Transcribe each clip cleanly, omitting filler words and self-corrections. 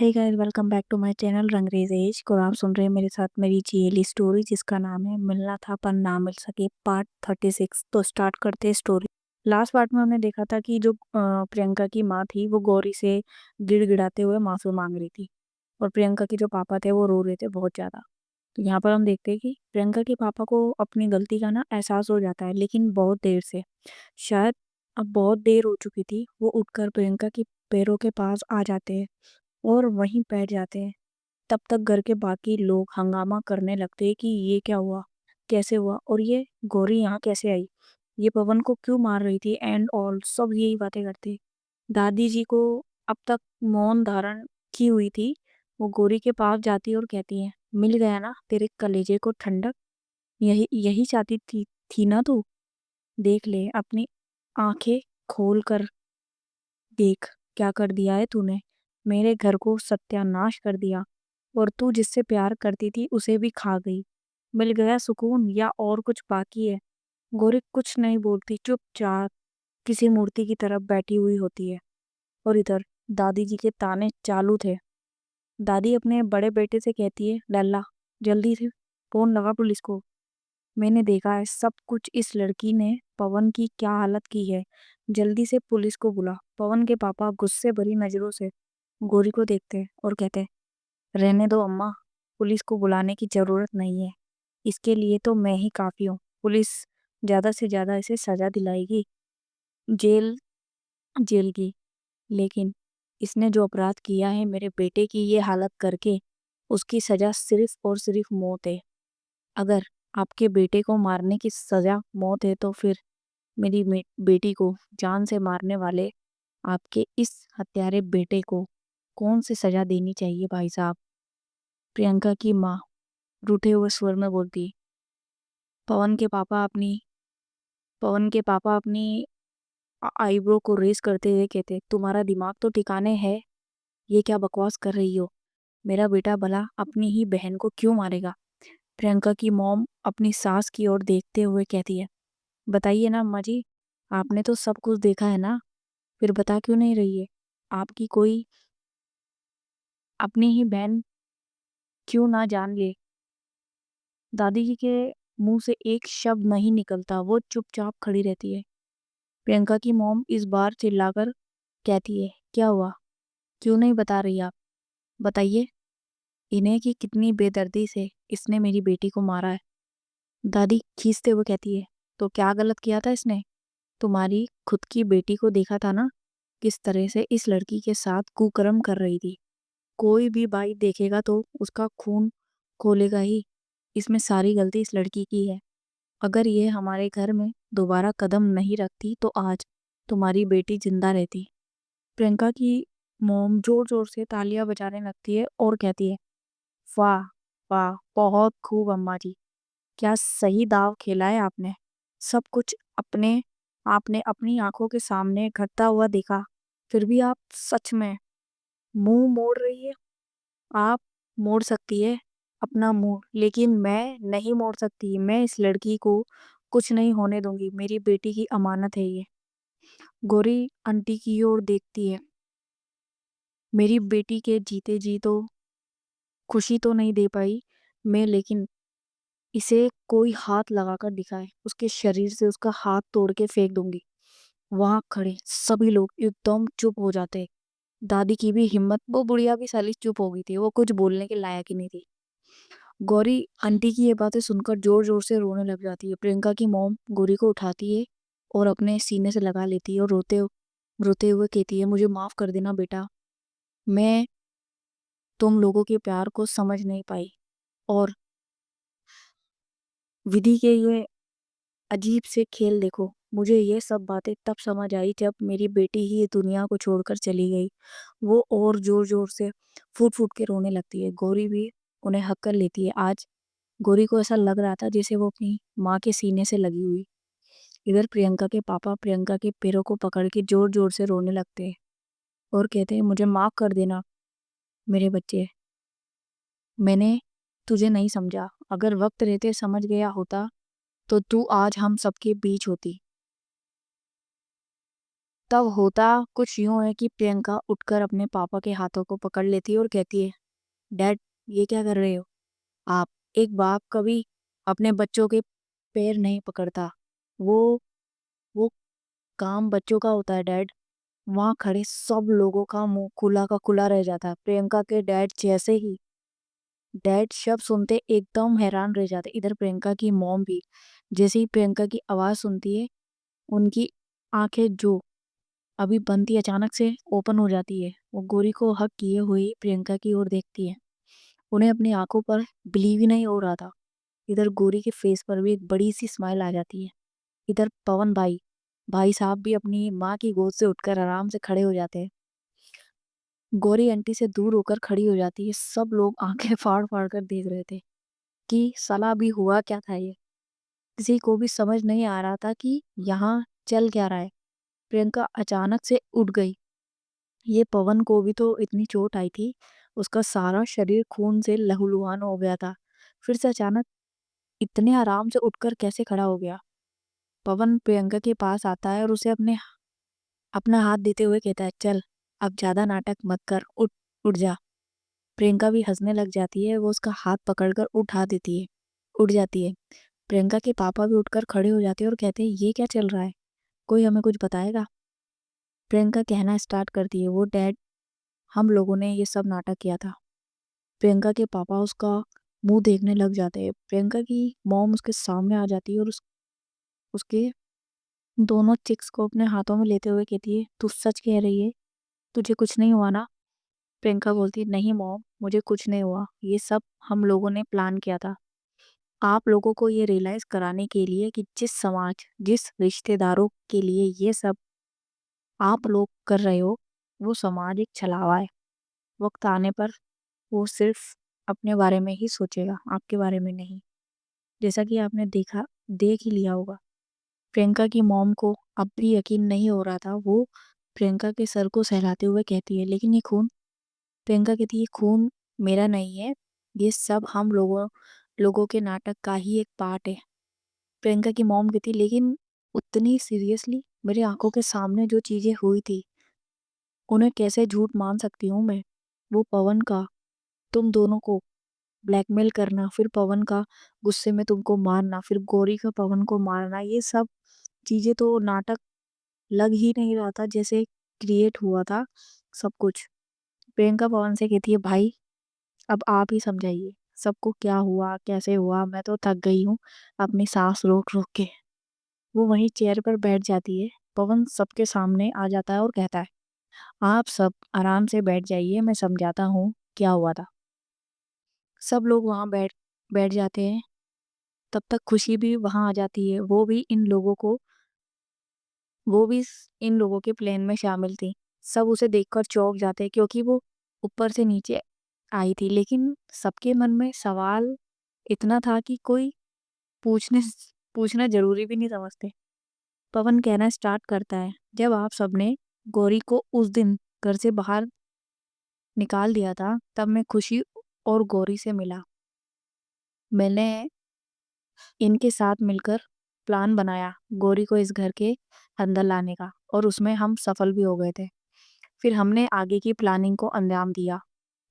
Hey guys, welcome back to my channel Rangrez एज और आप सुन रहे हैं मेरे साथ मेरी चीली स्टोरी जिसका नाम है मिलना था पर ना मिल सके पार्ट 36। तो स्टार्ट करते हैं स्टोरी। लास्ट पार्ट में हमने देखा था कि जो प्रियंका की माँ थी वो गौरी से गिड़गिड़ाते हुए माफी मांग रही थी और प्रियंका के जो पापा थे वो रो रहे थे बहुत ज्यादा। तो यहाँ पर हम देखते हैं कि प्रियंका के पापा को अपनी गलती का ना एहसास हो जाता है, लेकिन बहुत देर से। शायद अब बहुत देर हो चुकी थी। वो उठकर प्रियंका की पैरों के पास आ जाते हैं और वहीं बैठ जाते हैं। तब तक घर के बाकी लोग हंगामा करने लगते हैं कि ये क्या हुआ, कैसे हुआ और ये गौरी यहाँ कैसे आई, ये पवन को क्यों मार रही थी एंड ऑल सब यही बातें करते। दादी जी को अब तक मौन धारण की हुई थी। वो गौरी के पास जाती और कहती है, मिल गया ना तेरे कलेजे को ठंडक। यही यही चाहती थी ना तू। देख ले अपनी आंखें खोल कर देख, क्या कर दिया है तूने। मेरे घर को सत्यानाश कर दिया और तू जिससे प्यार करती थी उसे भी खा गई। मिल गया सुकून या और कुछ बाकी है। गौरी कुछ नहीं बोलती, चुपचाप किसी मूर्ति की तरफ बैठी हुई होती है। और इधर दादी जी के ताने चालू थे। दादी अपने बड़े बेटे से कहती है, लल्ला जल्दी से फोन लगा पुलिस को। मैंने देखा है सब कुछ, इस लड़की ने पवन की क्या हालत की है। जल्दी से पुलिस को बुला। पवन के पापा गुस्से भरी नजरों से गौरी को देखते हैं और कहते हैं, रहने दो अम्मा, पुलिस को बुलाने की जरूरत नहीं है। इसके लिए तो मैं ही काफी हूँ। पुलिस ज्यादा से ज्यादा इसे सजा दिलाएगी, जेल जेल की। लेकिन इसने जो अपराध किया है मेरे बेटे की ये हालत करके, उसकी सजा सिर्फ और सिर्फ मौत है। अगर आपके बेटे को मारने की सजा मौत है तो फिर मेरी बेटी को जान से मारने वाले आपके इस हत्यारे बेटे को कौन सी सजा देनी चाहिए भाई साहब। प्रियंका की माँ रूठे हुए स्वर में बोलती। पवन के पापा अपनी पवन के पापा अपनी आईब्रो को रेस करते हुए कहते, तुम्हारा दिमाग तो ठिकाने है। ये क्या बकवास कर रही हो। मेरा बेटा भला अपनी ही बहन को क्यों मारेगा। प्रियंका की मॉम अपनी सास की ओर देखते हुए कहती है, बताइए ना अम्मा जी, आपने तो सब कुछ देखा है ना, फिर बता क्यों नहीं रही है। आपकी कोई अपनी ही बहन क्यों ना जान ले। दादी जी के मुंह से एक शब्द नहीं निकलता, वो चुपचाप खड़ी रहती है। प्रियंका की मॉम इस बार चिल्लाकर कहती है, क्या हुआ, क्यों नहीं बता रही आप। बताइए इन्हें कि कितनी बेदर्दी से इसने मेरी बेटी को मारा है। दादी खींचते हुए कहती है, तो क्या गलत किया था इसने। तुम्हारी खुद की बेटी को देखा था ना, किस तरह से इस लड़की के साथ कुकर्म कर रही थी। कोई भी भाई देखेगा तो उसका खून खोलेगा ही। इसमें सारी गलती इस लड़की की है। अगर ये हमारे घर में दोबारा कदम नहीं रखती तो आज तुम्हारी बेटी जिंदा रहती। प्रियंका की मोम जोर जोर से तालियां बजाने लगती है और कहती है, वाह वाह, बहुत खूब अम्मा जी। क्या सही दाव खेला है आपने। सब कुछ अपने आपने अपनी आंखों के सामने घटता हुआ देखा, फिर भी आप सच में मुंह मोड़ रही है। आप मोड़ सकती है अपना मुंह, लेकिन मैं नहीं मोड़ सकती। मैं इस लड़की को कुछ नहीं होने दूंगी। मेरी बेटी की अमानत है ये। गौरी आंटी की ओर देखती है। मेरी बेटी के जीते जी तो खुशी तो नहीं दे पाई मैं, लेकिन इसे कोई हाथ लगाकर दिखाए, उसके शरीर से उसका हाथ तोड़ के फेंक दूंगी। वहां खड़े सभी लोग एकदम चुप हो जाते। दादी की भी हिम्मत, वो बुढ़िया भी साली चुप हो गई थी, वो कुछ बोलने के लायक ही नहीं थी। गौरी आंटी की ये बातें सुनकर जोर जोर से रोने लग जाती है। प्रियंका की मॉम गौरी को उठाती है और अपने सीने से लगा लेती है और रोते रोते हुए कहती है, मुझे माफ कर देना बेटा। मैं तुम लोगों के प्यार को समझ नहीं पाई और विधि के ये अजीब से खेल देखो। मुझे ये सब बातें तब समझ आई जब मेरी बेटी ही दुनिया को छोड़कर चली गई। वो और जोर जोर से फूट फूट के रोने लगती है। गौरी भी उन्हें हक कर लेती है। आज गौरी को ऐसा लग रहा था जैसे वो अपनी माँ के सीने से लगी हुई। इधर प्रियंका के पापा प्रियंका के पैरों को पकड़ के जोर जोर से रोने लगते हैं और कहते हैं, मुझे माफ कर देना मेरे बच्चे। मैंने तुझे नहीं समझा। अगर वक्त रहते समझ गया होता तो तू आज हम सबके बीच होती। तब होता कुछ यूं है कि प्रियंका उठकर अपने पापा के हाथों को पकड़ लेती है और कहती है, डैड, ये क्या कर रहे हो आप? एक बाप कभी अपने बच्चों के पैर नहीं पकड़ता। वो वो काम बच्चों का होता है डैड। वहां खड़े सब लोगों का मुंह खुला का खुला रह जाता है। प्रियंका के डैड शब्द सुनते एकदम हैरान रह जाते। इधर प्रियंका की मॉम भी जैसे ही प्रियंका की आवाज सुनती है, उनकी आंखें जो अभी बंद थी अचानक से ओपन हो जाती है। वो गोरी को हक किए हुए प्रियंका की ओर देखती है। उन्हें अपनी आंखों पर बिलीव ही नहीं हो रहा था। इधर गोरी के फेस पर भी एक बड़ी सी स्माइल आ जाती है। इधर पवन भाई साहब भी अपनी माँ की गोद से उठकर आराम से खड़े हो जाते हैं। गौरी आंटी से दूर होकर खड़ी हो जाती है। सब लोग आंखें फाड़ फाड़ कर देख रहे थे कि साला भी हुआ क्या था ये। किसी को भी समझ नहीं आ रहा था कि यहाँ चल क्या रहा है। प्रियंका अचानक से उठ गई। ये पवन को भी तो इतनी चोट आई थी। उसका सारा शरीर खून से लहूलुहान हो गया था। फिर से अचानक इतने आराम से उठकर कैसे खड़ा हो गया? पवन प्रियंका के पास आता है और उसे अपना हाथ देते हुए कहता है, चल अब ज्यादा नाटक मत कर, उठ उठ जा। प्रियंका भी हंसने लग जाती है। वो उसका हाथ पकड़कर उठा देती है, उठ जाती है। प्रियंका के पापा भी उठकर खड़े हो जाते हैं और कहते हैं, ये क्या चल रहा है? कोई हमें कुछ बताएगा? प्रियंका कहना स्टार्ट करती है, वो डैड, हम लोगों ने ये सब नाटक किया था। प्रियंका के पापा उसका मुंह देखने लग जाते हैं। प्रियंका की मॉम उसके सामने आ जाती है और उसके दोनों चिक्स को अपने हाथों में लेते हुए कहती है, तू सच कह रही है? तुझे कुछ नहीं हुआ ना? प्रियंका बोलती है, नहीं मॉम, मुझे कुछ नहीं हुआ। ये सब हम लोगों ने प्लान किया था, आप लोगों को ये रियलाइज कराने के लिए कि जिस रिश्तेदारों के लिए ये सब आप लोग कर रहे हो, वो समाज एक छलावा है। वक्त आने पर वो सिर्फ अपने बारे में ही सोचेगा, आपके बारे में नहीं। जैसा कि आपने देख ही लिया होगा। प्रियंका की मॉम को अब भी यकीन नहीं हो रहा था। वो प्रियंका के सर को सहलाते हुए कहती है, लेकिन ये खून? प्रियंका कहती है, ये खून मेरा नहीं है। ये सब हम लोगों लोगों के नाटक का ही एक पार्ट है। प्रियंका की मॉम कहती, लेकिन उतनी सीरियसली मेरी आंखों के सामने जो चीजें हुई थी, उन्हें कैसे झूठ मान सकती हूँ मैं? वो पवन का तुम दोनों को ब्लैकमेल करना, फिर पवन का गुस्से में तुमको मारना, फिर गौरी का पवन को मारना, ये सब चीजें तो नाटक लग ही नहीं रहा था जैसे क्रिएट हुआ था सब कुछ। प्रियंका पवन से कहती है, भाई अब आप ही समझाइए सबको, क्या हुआ, कैसे हुआ? मैं तो थक गई हूँ अपनी सांस रोक रोक के। वो वहीं चेयर पर बैठ जाती है। पवन सबके सामने आ जाता है और कहता है, आप सब आराम से बैठ जाइए, मैं समझाता हूँ क्या हुआ था। सब लोग वहां बैठ जाते हैं। तब तक खुशी भी वहां आ जाती है। वो भी इन लोगों के प्लान में शामिल थी। सब उसे देखकर चौंक जाते हैं क्योंकि वो ऊपर से नीचे आई थी। लेकिन सबके मन में सवाल इतना था कि कोई पूछने पूछना जरूरी भी नहीं समझते। पवन कहना स्टार्ट करता है, जब आप सबने गौरी को उस दिन घर से बाहर निकाल दिया था, तब मैं खुशी और गौरी से मिला। मैंने इनके साथ मिलकर प्लान बनाया गौरी को इस घर के अंदर लाने का, और उसमें हम सफल भी हो गए थे। फिर हमने आगे की प्लानिंग को अंजाम दिया।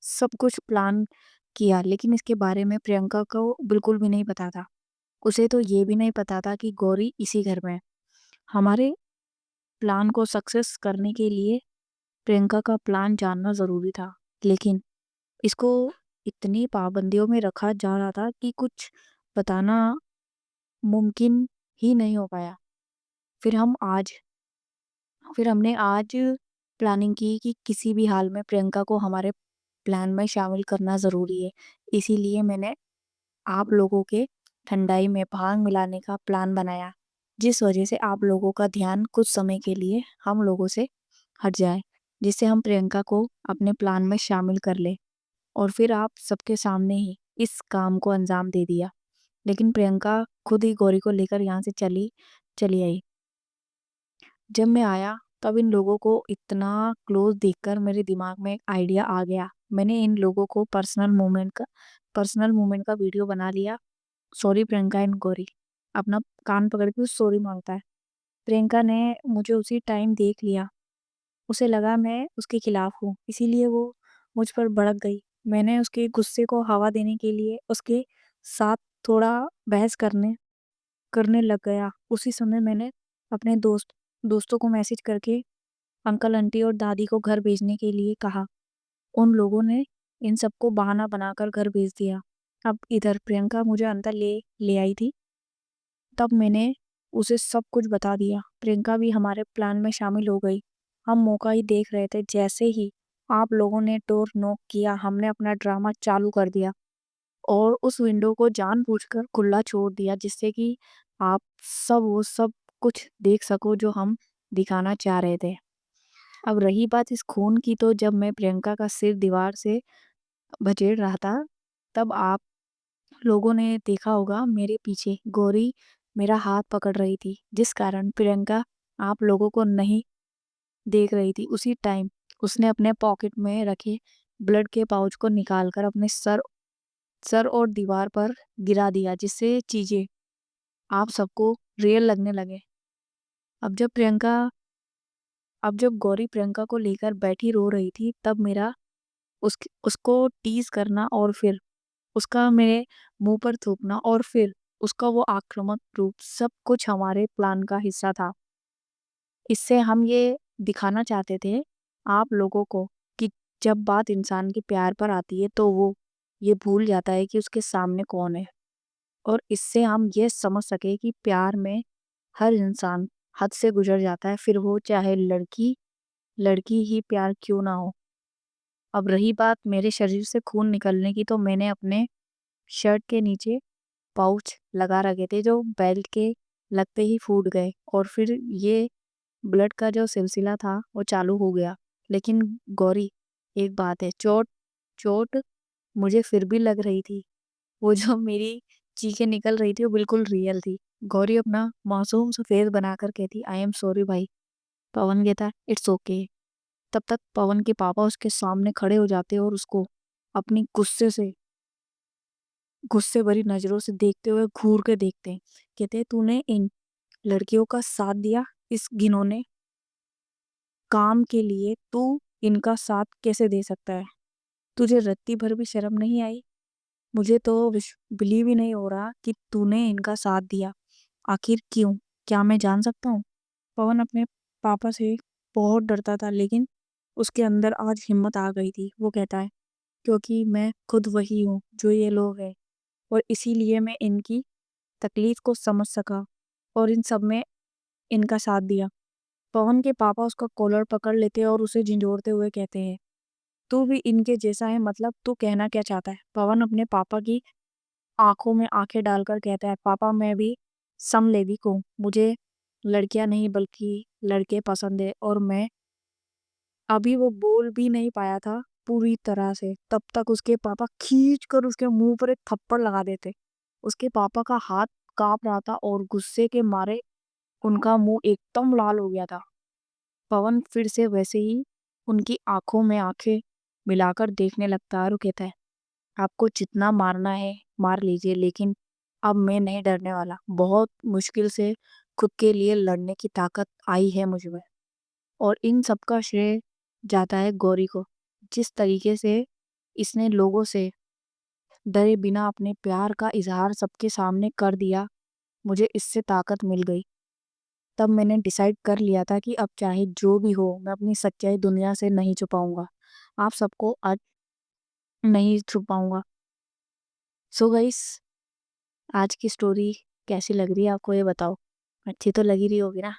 सब कुछ प्लान किया, लेकिन इसके बारे में प्रियंका को बिल्कुल भी नहीं पता था। उसे तो ये भी नहीं पता था कि गौरी इसी घर में है। हमारे प्लान को सक्सेस करने के लिए प्रियंका का प्लान जानना जरूरी था, लेकिन इसको इतनी पाबंदियों में रखा जा रहा था कि कुछ बताना मुमकिन ही नहीं हो पाया। फिर हम आज फिर हमने आज प्लानिंग की कि किसी भी हाल में प्रियंका को हमारे प्लान में शामिल करना जरूरी है। इसीलिए मैंने आप लोगों के ठंडाई में भांग मिलाने का प्लान बनाया, जिस वजह से आप लोगों का ध्यान कुछ समय के लिए हम लोगों से हट जाए, जिससे हम प्रियंका को अपने प्लान में शामिल कर ले। और फिर आप सबके सामने ही इस काम को अंजाम दे दिया। लेकिन प्रियंका खुद ही गौरी को लेकर यहाँ से चली चली आई। जब मैं आया तब इन लोगों को इतना क्लोज देखकर मेरे दिमाग में एक आइडिया आ गया। मैंने इन लोगों को पर्सनल मोमेंट का वीडियो बना लिया। Sorry Priyanka and Gauri. अपना कान पकड़ के सॉरी मांगता है। प्रियंका ने मुझे उसी टाइम देख लिया। उसे लगा मैं उसके खिलाफ हूँ, इसीलिए वो मुझ पर भड़क गई। मैंने उसके गुस्से को हवा देने के लिए उसके साथ थोड़ा बहस करने करने लग गया। उसी समय मैंने अपने दोस्तों को मैसेज करके अंकल आंटी और दादी को घर भेजने के लिए कहा। उन लोगों ने इन सबको बहाना बनाकर घर भेज दिया। अब इधर प्रियंका मुझे अंदर ले ले आई थी। तब मैंने उसे सब कुछ बता दिया। प्रियंका भी हमारे प्लान में शामिल हो गई। हम मौका ही देख रहे थे। जैसे ही आप लोगों ने डोर नॉक किया, हमने अपना ड्रामा चालू कर दिया और उस विंडो को जानबूझकर खुला छोड़ दिया, जिससे कि आप वो सब कुछ देख सको जो हम दिखाना चाह रहे थे। अब रही बात इस खून की, तो जब मैं प्रियंका का सिर दीवार से बचेड़ रहा था, तब आप लोगों ने देखा होगा मेरे पीछे गौरी मेरा हाथ पकड़ रही थी, जिस कारण प्रियंका आप लोगों को नहीं देख रही थी। उसी टाइम उसने अपने पॉकेट में रखे ब्लड के पाउच को निकालकर अपने सर और दीवार पर गिरा दिया, जिससे चीजें आप सबको रियल लगने लगे। अब जब प्रियंका अब जब गौरी प्रियंका को लेकर बैठी रो रही थी, तब मेरा उसको टीज करना और फिर उसका मेरे मुंह पर थूकना और फिर उसका वो आक्रामक रूप, सब कुछ हमारे प्लान का हिस्सा था। इससे हम ये दिखाना चाहते थे आप लोगों को कि जब बात इंसान के प्यार पर आती है तो वो ये भूल जाता है कि उसके सामने कौन है। और इससे हम ये समझ सके कि प्यार में हर इंसान हद से गुजर जाता है, फिर वो चाहे लड़की लड़की ही प्यार क्यों ना हो। अब रही बात मेरे शरीर से खून निकलने की, तो मैंने अपने शर्ट के नीचे पाउच लगा रखे थे जो बेल्ट के लगते ही फूट गए, और फिर ये ब्लड का जो सिलसिला था वो चालू हो गया। लेकिन गौरी, एक बात है, चोट चोट मुझे फिर भी लग रही थी। वो जो मेरी चीखें निकल रही थी वो बिल्कुल रियल थी। गौरी अपना मासूम सा फेस बनाकर कहती, आई एम सॉरी भाई। पवन कहता, इट्स ओके। तब तक पवन के पापा उसके सामने खड़े हो जाते और उसको अपनी गुस्से भरी नजरों से देखते हुए घूर के देखते हैं। कहते, तूने इन लड़कियों का साथ दिया इस घिनौने काम के लिए, तू इनका साथ कैसे दे सकता है? तुझे रत्ती भर भी शर्म नहीं आई? मुझे तो बिलीव ही नहीं हो रहा कि तूने इनका साथ दिया। आखिर क्यों? क्या मैं जान सकता हूँ? पवन अपने पापा से बहुत डरता था, लेकिन उसके अंदर आज हिम्मत आ गई थी। वो कहता है, क्योंकि मैं खुद वही हूँ जो ये लोग हैं, और इसीलिए मैं इनकी तकलीफ को समझ सका और इन सब में इनका साथ दिया। पवन के पापा उसका कॉलर पकड़ लेते और उसे झिंझोड़ते हुए कहते हैं, तू भी इनके जैसा है? मतलब तू कहना क्या चाहता है? पवन अपने पापा की आंखों में आंखें डालकर कहता है, पापा मैं भी समलैंगिक हूँ। मुझे लड़कियां नहीं बल्कि लड़के पसंद है। और मैं अभी वो बोल भी नहीं पाया था पूरी तरह से, तब तक उसके पापा खींच कर उसके मुंह पर एक थप्पड़ लगा देते। उसके पापा का हाथ कांप रहा था और गुस्से के मारे उनका मुंह एकदम लाल हो गया था। पवन फिर से वैसे ही उनकी आंखों में आंखें मिलाकर देखने लगता है और कहता है, आपको जितना मारना है मार लीजिए, लेकिन अब मैं नहीं डरने वाला। बहुत मुश्किल से खुद के लिए लड़ने की ताकत आई है मुझ में। और इन सब का श्रेय जाता है गौरी को। जिस तरीके से इसने लोगों से डरे बिना अपने प्यार का इजहार सबके सामने कर दिया, मुझे इससे ताकत मिल गई। तब मैंने डिसाइड कर लिया था कि अब चाहे जो भी हो, मैं अपनी सच्चाई दुनिया से नहीं छुपाऊंगा। आप सबको आज नहीं छुपाऊंगा। सो गाइस, आज की स्टोरी कैसी लग रही है आपको, ये बताओ। अच्छी तो लगी रही होगी ना?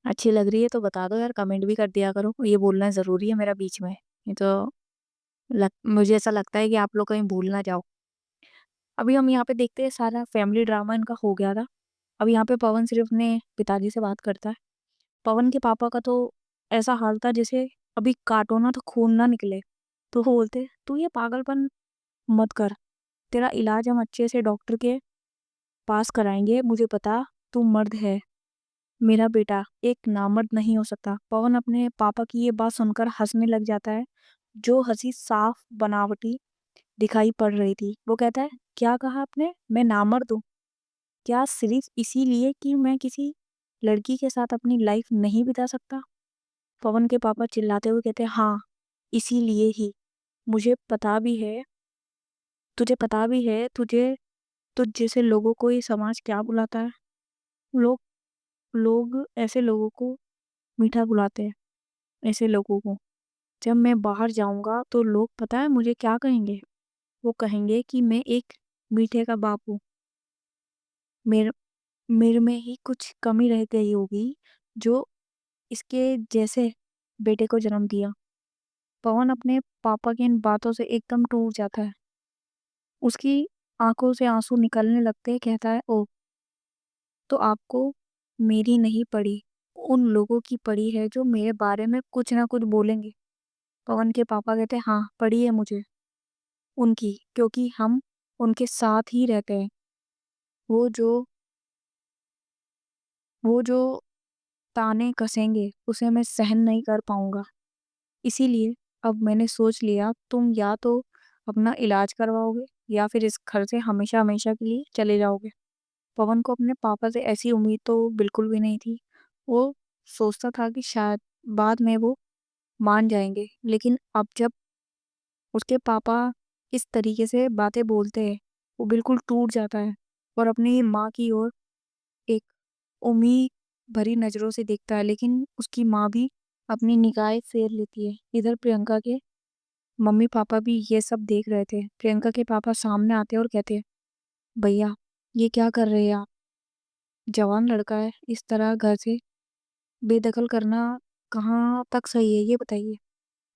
अच्छी लग रही है तो बता दो यार, कमेंट भी कर दिया करो। ये बोलना ज़रूरी है मेरा बीच में, नहीं तो मुझे ऐसा लगता है कि आप लोग कहीं भूल ना जाओ। अभी हम यहाँ पे देखते हैं, सारा फैमिली ड्रामा इनका हो गया था। अब यहाँ पे पवन सिर्फ अपने पिताजी से बात करता है। पवन के पापा का तो ऐसा हाल था जैसे अभी काटो ना तो खून ना निकले। तो वो बोलते, तू ये पागलपन मत कर, तेरा इलाज हम अच्छे से डॉक्टर के पास कराएंगे। मुझे पता तू मर्द है, मेरा बेटा एक नामर्द नहीं हो सकता। पवन अपने पापा की ये बात सुनकर हंसने लग जाता है, जो हंसी साफ बनावटी दिखाई पड़ रही थी। वो कहता है, क्या कहा आपने? मैं नामर्द हूँ? क्या सिर्फ़ इसीलिए कि मैं किसी लड़की के साथ अपनी लाइफ़ नहीं बिता सकता? पवन के पापा चिल्लाते हुए कहते हैं, हाँ, इसीलिए ही। मुझे पता भी है तुझे पता भी है तुझ जैसे लोगों को ये समाज क्या बुलाता है? लोग लोग ऐसे लोगों को मीठा बुलाते हैं, ऐसे लोगों को। जब मैं बाहर जाऊँगा तो लोग पता है मुझे क्या कहेंगे? वो कहेंगे कि मैं एक मीठे का बाप हूँ। मेर मेरे में ही कुछ कमी रह गई होगी जो इसके जैसे बेटे को जन्म दिया। पवन अपने पापा की इन बातों से एकदम टूट जाता है। उसकी आँखों से आँसू निकलने लगते ही कहता है, ओह! तो आपको मेरी नहीं पड़ी, उन लोगों की पड़ी है जो मेरे बारे में कुछ ना कुछ बोलेंगे। पवन के पापा कहते हैं, हाँ, पड़ी है मुझे उनकी, क्योंकि हम उनके साथ ही रहते हैं। वो जो वो जो ताने कसेंगे, उसे मैं सहन नहीं कर पाऊँगा। इसीलिए अब मैंने सोच लिया तुम या तो अपना इलाज करवाओगे या फिर इस घर से हमेशा-हमेशा के लिए चले जाओगे। पवन को अपने पापा से ऐसी उम्मीद तो बिल्कुल भी नहीं थी। वो सोचता था कि शायद बाद में वो मान जाएँगे, लेकिन अब जब उसके पापा इस तरीके से बातें बोलते हैं, वो बिल्कुल टूट जाता है और अपनी माँ की ओर एक उम्मीद भरी नज़रों से देखता है, लेकिन उसकी माँ भी अपनी निगाहें फेर लेती है। इधर प्रियंका के मम्मी-पापा भी ये सब देख रहे थे। प्रियंका के पापा सामने आते हैं और कहते हैं, भैया, ये क्या कर रहे हैं आप? जवान लड़का है, इस तरह घर से बेदखल करना कहाँ तक सही है, ये बताइए?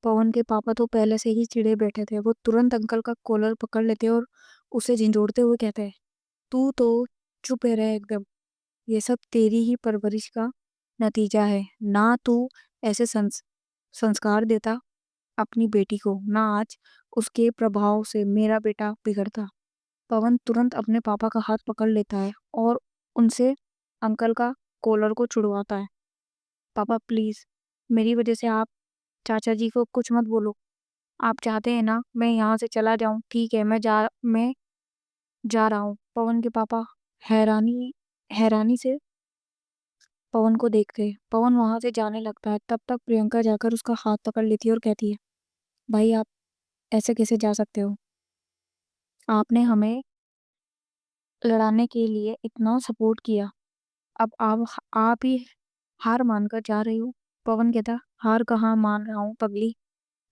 पवन के पापा तो पहले से ही चिढ़े बैठे थे। वो तुरंत अंकल का कॉलर पकड़ लेते और उसे झिंझोड़ते हुए कहते हैं, तू तो चुप रह एकदम। ये सब तेरी ही परवरिश का नतीजा है। ना तू ऐसे संस्कार देता अपनी बेटी को, ना आज उसके प्रभाव से मेरा बेटा बिगड़ता। पवन तुरंत अपने पापा का हाथ पकड़ लेता है और उनसे अंकल का कॉलर को छुड़वाता है। पापा प्लीज़, मेरी वजह से आप चाचा जी को कुछ मत बोलो। आप चाहते हैं ना मैं यहाँ से चला जाऊँ? ठीक है, मैं जा रहा हूँ। पवन के पापा हैरानी हैरानी से पवन को देखते हैं। पवन वहाँ से जाने लगता है, तब तक प्रियंका जाकर उसका हाथ पकड़ लेती है और कहती है, भाई आप ऐसे कैसे जा सकते हो? आपने हमें लड़ाने के लिए इतना सपोर्ट किया, अब आप ही हार मानकर जा रही हो। पवन कहता, हार कहाँ मान रहा हूँ पगली,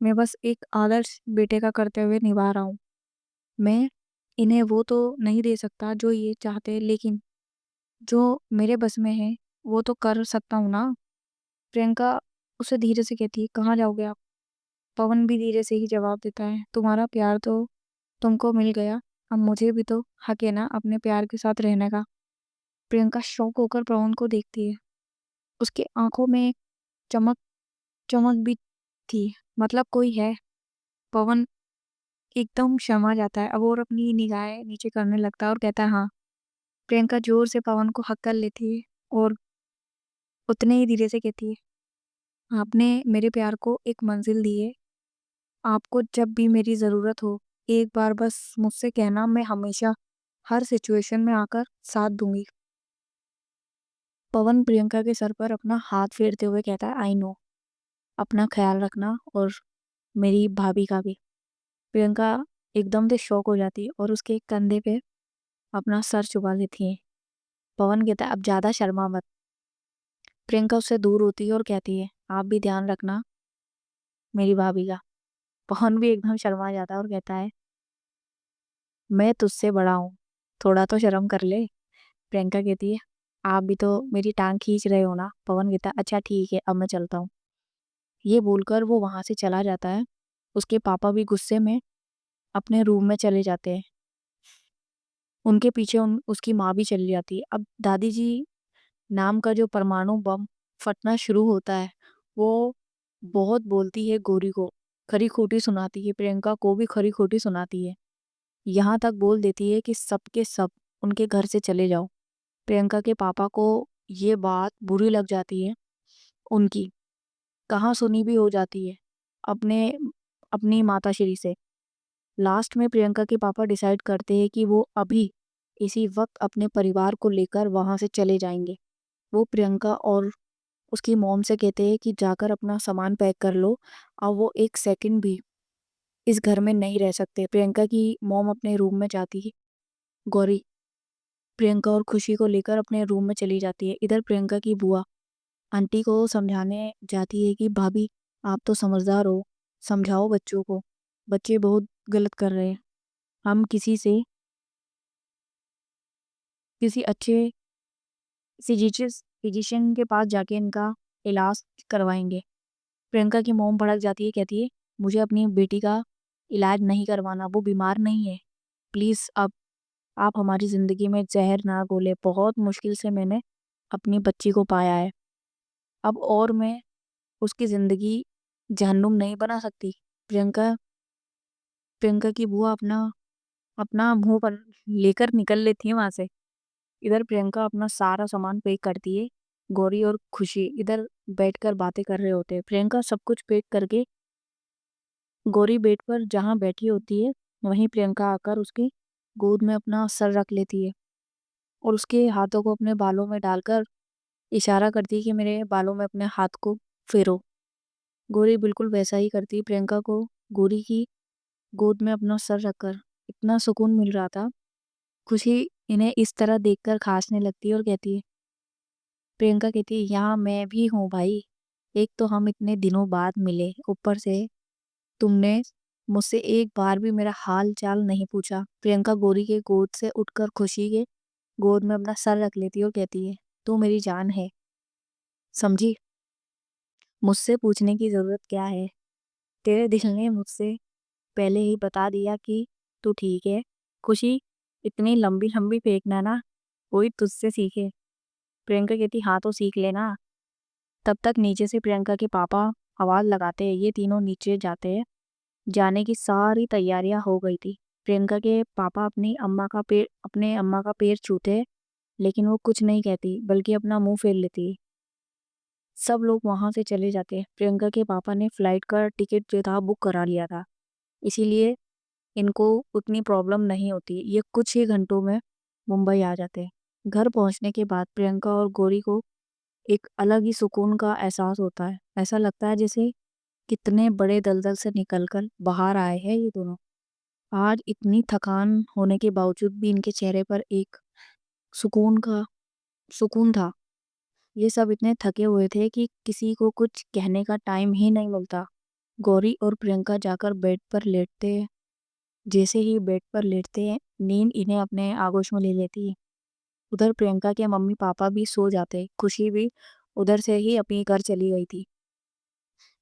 मैं बस एक आदर्श बेटे का कर्तव्य निभा रहा हूँ। मैं इन्हें वो तो नहीं दे सकता जो ये चाहते, लेकिन जो मेरे बस में है वो तो कर सकता हूँ ना। प्रियंका उसे धीरे से कहती है, कहाँ जाओगे आप? पवन भी धीरे से ही जवाब देता है, तुम्हारा प्यार तो तुमको मिल गया, अब मुझे भी तो हक है ना अपने प्यार के साथ रहने का। प्रियंका शॉक होकर पवन को देखती है। उसकी आंखों में एक चमक चमक भी थी, मतलब कोई है। पवन एकदम शर्मा जाता है अब और अपनी निगाहें नीचे करने लगता है और कहता है, हाँ। प्रियंका जोर से पवन को हक कर लेती है और उतने ही धीरे से कहती है, आपने मेरे प्यार को एक मंजिल दी है। आपको जब भी मेरी ज़रूरत हो, एक बार बस मुझसे कहना, मैं हमेशा हर सिचुएशन में आकर साथ दूँगी। पवन प्रियंका के सर पर अपना हाथ फेरते हुए कहता है, आई नो, अपना ख़्याल रखना और मेरी भाभी का भी। प्रियंका एकदम से शॉक हो जाती है और उसके कंधे पे अपना सर छुपा लेती है। पवन कहता है, अब ज़्यादा शर्मा मत। प्रियंका उससे दूर होती है और कहती है, आप भी ध्यान रखना मेरी भाभी का। पवन भी एकदम शर्मा जाता है और कहता है, मैं तुझसे बड़ा हूँ, थोड़ा तो शर्म कर ले। प्रियंका कहती है, आप भी तो मेरी टांग खींच रहे हो ना। पवन कहता है, अच्छा ठीक है, अब मैं चलता हूँ। ये बोलकर वो वहां से चला जाता है। उसके पापा भी गुस्से में अपने रूम में चले जाते हैं। उनके पीछे उसकी माँ भी चली जाती है। अब दादी जी नाम का जो परमाणु बम फटना शुरू होता है, वो बहुत बोलती है गौरी को, खरी खोटी सुनाती है, प्रियंका को भी खरी खोटी सुनाती है। यहाँ तक बोल देती है कि सबके सब उनके घर से चले जाओ। प्रियंका के पापा को ये बात बुरी लग जाती है, उनकी कहाँ सुनी भी हो जाती है अपने अपनी माताश्री से। लास्ट में प्रियंका के पापा डिसाइड करते हैं कि वो अभी इसी वक्त अपने परिवार को लेकर वहाँ से चले जाएंगे। वो प्रियंका और उसकी मॉम से कहते हैं कि जाकर अपना सामान पैक कर लो, अब वो एक सेकंड भी इस घर में नहीं रह सकते। प्रियंका की मॉम अपने रूम में जाती है। गौरी प्रियंका और खुशी को लेकर अपने रूम में चली जाती है। इधर प्रियंका की बुआ आंटी को समझाने जाती है कि भाभी आप तो समझदार हो, समझाओ बच्चों को, बच्चे बहुत गलत कर रहे हैं। हम किसी अच्छे फिजिशियन के पास जाके इनका इलाज करवाएंगे। प्रियंका की मोम भड़क जाती है, कहती है मुझे अपनी बेटी का इलाज नहीं करवाना, वो बीमार नहीं है। प्लीज़ अब आप हमारी ज़िंदगी में जहर ना घोले, बहुत मुश्किल से मैंने अपनी बच्ची को पाया है, अब और मैं उसकी ज़िंदगी जहन्नुम नहीं बना सकती। प्रियंका प्रियंका की बुआ अपना अपना मुंह पर लेकर निकल लेती है वहां से। इधर प्रियंका अपना सारा सामान पैक करती है। गौरी और खुशी इधर बैठकर बातें कर रहे होते हैं। प्रियंका सब कुछ पैक करके गौरी बेड पर जहाँ बैठी होती है वहीं प्रियंका आकर उसकी गोद में अपना सर रख लेती है और उसके हाथों को अपने बालों में डालकर इशारा करती है कि मेरे बालों में अपने हाथ को फेरो। गौरी बिल्कुल वैसा ही करती है। प्रियंका को गौरी की गोद में अपना सर रखकर इतना सुकून मिल रहा था। खुशी इन्हें इस तरह देखकर खांसने लगती है और कहती है, प्रियंका कहती है यहाँ मैं भी हूँ भाई, एक तो हम इतने दिनों बाद मिले, ऊपर से तुमने मुझसे एक बार भी मेरा हाल चाल नहीं पूछा। प्रियंका गौरी के गोद से उठकर खुशी के गोद में अपना सर रख लेती है और कहती है तू मेरी जान है, समझी, मुझसे पूछने की जरूरत क्या है, तेरे दिल ने मुझसे पहले ही बता दिया कि तू ठीक है। खुशी इतनी लंबी लंबी फेंकना ना कोई तुझसे सीखे। प्रियंका कहती हाँ तो सीख लेना। तब तक नीचे से प्रियंका के पापा आवाज लगाते हैं। ये तीनों नीचे जाते हैं। जाने की सारी तैयारियां हो गई थी। प्रियंका के पापा अपने अम्मा का पैर छूते हैं, लेकिन वो कुछ नहीं कहती बल्कि अपना मुंह फेर लेती है। सब लोग वहां से चले जाते हैं। प्रियंका के पापा ने फ्लाइट का टिकट जो था बुक करा लिया था, इसीलिए इनको उतनी प्रॉब्लम नहीं होती। ये कुछ ही घंटों में मुंबई आ जाते हैं। घर पहुंचने के बाद प्रियंका और गौरी को एक अलग ही सुकून का एहसास होता है। ऐसा लगता है जैसे कितने बड़े दलदल से निकलकर बाहर आए हैं ये दोनों। आज इतनी थकान होने के बावजूद भी इनके चेहरे पर एक सुकून का सुकून था। ये सब इतने थके हुए थे कि किसी को कुछ कहने का टाइम ही नहीं मिलता। गौरी और प्रियंका जाकर बेड पर लेटते हैं। जैसे ही बेड पर लेटते हैं नींद इन्हें अपने आगोश में ले लेती है। उधर प्रियंका के मम्मी पापा भी सो जाते। खुशी भी उधर से ही अपनी घर चली गई थी।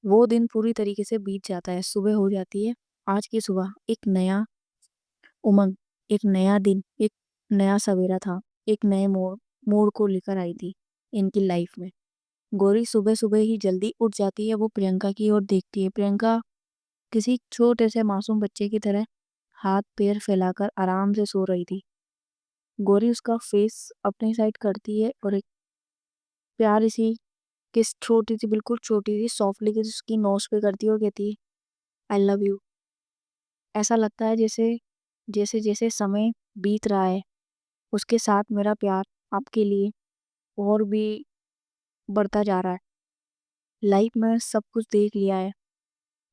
वो दिन पूरी तरीके से बीत जाता है। सुबह हो जाती है। आज की सुबह एक नया उमंग, एक नया दिन, एक नया सवेरा था। एक नए मोड़ को लेकर आई थी इनकी लाइफ में। गौरी सुबह सुबह ही जल्दी उठ जाती है। वो प्रियंका की ओर देखती है। प्रियंका किसी छोटे से मासूम बच्चे की तरह हाथ पैर फैलाकर आराम से सो रही थी। गौरी उसका फेस अपनी साइड करती है और एक प्यारी सी किस छोटी सी, बिल्कुल छोटी सी सॉफ्टली किस उसकी नोज पे करती है और कहती है आई लव यू। ऐसा लगता है जैसे जैसे जैसे समय बीत रहा है उसके साथ मेरा प्यार आपके लिए और भी बढ़ता जा रहा है। लाइफ में सब कुछ देख लिया है,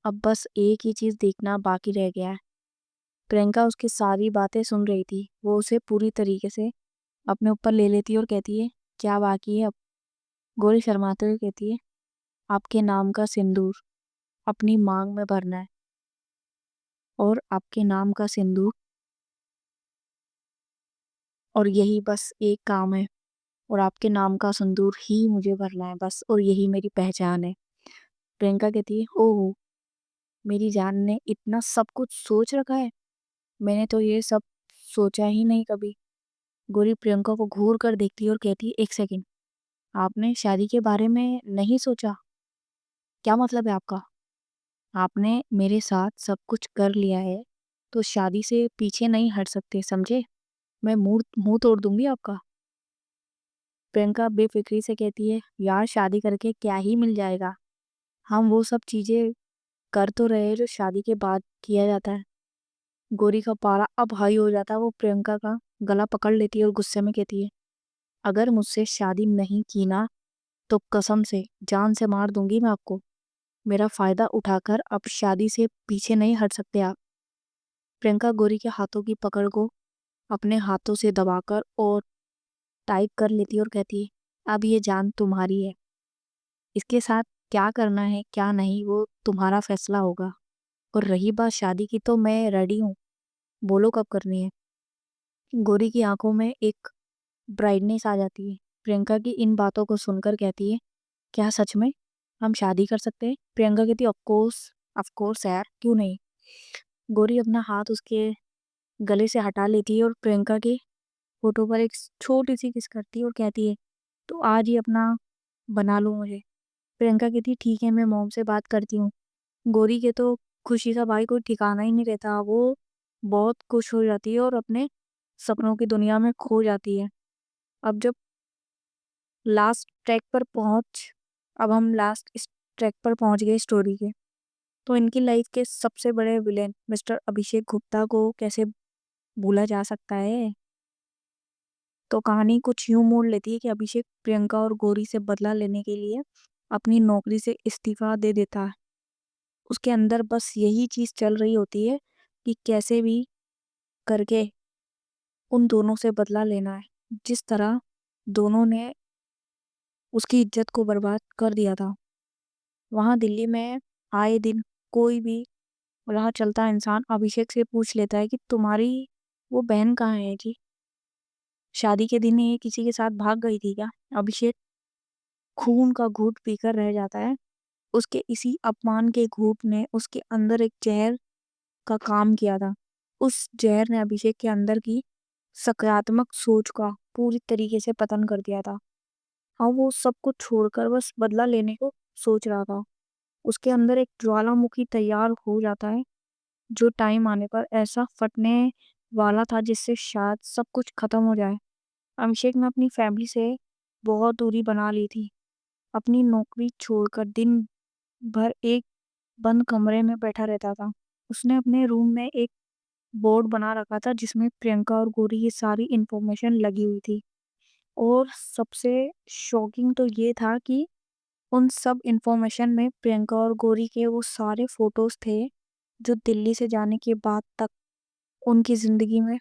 अब बस एक ही चीज देखना बाकी रह गया है। प्रियंका उसकी सारी बातें सुन रही थी। वो उसे पूरी तरीके से अपने ऊपर ले लेती है और कहती है क्या बाकी है अब। गौरी शर्माते हुए कहती है आपके नाम का सिंदूर अपनी मांग में भरना है, और आपके नाम का सिंदूर, और यही बस एक काम है, और आपके नाम का सिंदूर ही मुझे भरना है बस, और यही मेरी पहचान है। प्रियंका कहती है ओह, मेरी जान ने इतना सब कुछ सोच रखा है, मैंने तो ये सब सोचा ही नहीं कभी। गौरी प्रियंका को घूर कर देखती है और कहती है एक सेकंड, आपने शादी के बारे में नहीं सोचा? क्या मतलब है आपका? आपने मेरे साथ सब कुछ कर लिया है तो शादी से पीछे नहीं हट सकते, समझे? मैं मुंह मुंह तोड़ दूंगी आपका। प्रियंका बेफिक्री से कहती है यार शादी करके क्या ही मिल जाएगा, हम वो सब चीजें कर तो रहे हैं जो शादी के बाद किया जाता है। गौरी का पारा अब हाई हो जाता है। वो प्रियंका का गला पकड़ लेती है और गुस्से में कहती है, अगर मुझसे शादी नहीं की ना तो कसम से जान से मार दूंगी मैं आपको। मेरा फायदा उठाकर अब शादी से पीछे नहीं हट सकते आप। प्रियंका गौरी के हाथों की पकड़ को अपने हाथों से दबाकर और टाइट कर लेती है और कहती है, अब ये जान तुम्हारी है। इसके साथ क्या करना है क्या नहीं वो तुम्हारा फैसला होगा। और रही बात शादी की तो मैं रेडी हूँ, बोलो कब करनी है। गौरी की आंखों में एक ब्राइटनेस आ जाती है। प्रियंका की इन बातों को सुनकर कहती है, क्या सच में हम शादी कर सकते हैं? प्रियंका कहती है, ऑफ कोर्स यार, क्यों नहीं। गौरी अपना हाथ उसके गले से हटा लेती है और प्रियंका के होठों पर एक छोटी सी किस करती है और कहती है, तो आज ही अपना बना लो मुझे। प्रियंका कहती है, ठीक है मैं मॉम से बात करती हूँ। गौरी के तो खुशी का भाई कोई ठिकाना ही नहीं रहता, वो बहुत खुश हो जाती है और अपने सपनों की दुनिया में खो जाती है। अब जब लास्ट ट्रैक पर पहुंच अब हम लास्ट इस ट्रैक पर पहुंच गए स्टोरी के। तो इनकी लाइफ के सबसे बड़े विलेन मिस्टर अभिषेक गुप्ता को कैसे भूला जा सकता है। तो कहानी कुछ यूं मोड़ लेती है कि अभिषेक प्रियंका और गौरी से बदला लेने के लिए अपनी नौकरी से इस्तीफा दे देता है। उसके अंदर बस यही चीज चल रही होती है कि कैसे भी करके उन दोनों से बदला लेना है, जिस तरह दोनों ने उसकी इज्जत को बर्बाद कर दिया था। वहां दिल्ली में आए दिन कोई भी राह चलता इंसान अभिषेक से पूछ लेता है कि तुम्हारी वो बहन कहाँ है जी, शादी के दिन ये किसी के साथ भाग गई थी क्या। अभिषेक खून का घूंट पीकर रह जाता है। उसके इसी अपमान के घूंट ने उसके अंदर एक जहर का काम किया था। उस जहर ने अभिषेक के अंदर की सकारात्मक सोच का पूरी तरीके से पतन कर दिया था। और वो सब कुछ छोड़कर बस बदला लेने को सोच रहा था। उसके अंदर एक ज्वालामुखी तैयार हो जाता है जो टाइम आने पर ऐसा फटने वाला था जिससे शायद सब कुछ खत्म हो जाए। अभिषेक ने अपनी फैमिली से बहुत दूरी बना ली थी। अपनी नौकरी छोड़कर दिन भर एक बंद कमरे में बैठा रहता था। उसने अपने रूम में एक बोर्ड बना रखा था जिसमें प्रियंका और गौरी की सारी इंफॉर्मेशन लगी हुई थी। और सबसे शॉकिंग तो ये था कि उन सब इंफॉर्मेशन में प्रियंका और गौरी के वो सारे फोटोज थे जो दिल्ली से जाने के बाद तक उनकी जिंदगी में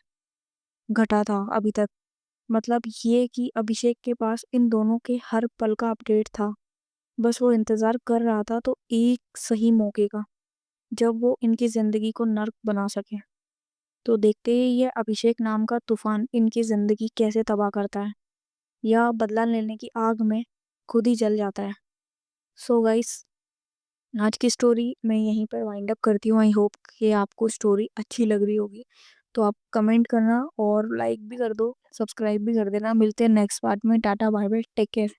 घटा था अभी तक। मतलब ये कि अभिषेक के पास इन दोनों के हर पल का अपडेट था। बस वो इंतजार कर रहा था तो एक सही मौके का, जब वो इनकी जिंदगी को नर्क बना सके। तो देखते ही ये अभिषेक नाम का तूफान इनकी जिंदगी कैसे तबाह करता है या बदला लेने की आग में खुद ही जल जाता है। सो गाइस, आज की स्टोरी मैं यहीं पर वाइंड अप करती हूँ। आई होप कि आपको स्टोरी अच्छी लग रही होगी। तो आप कमेंट करना और लाइक भी कर दो, सब्सक्राइब भी कर देना। मिलते हैं नेक्स्ट पार्ट में। Tata bye bye, take care.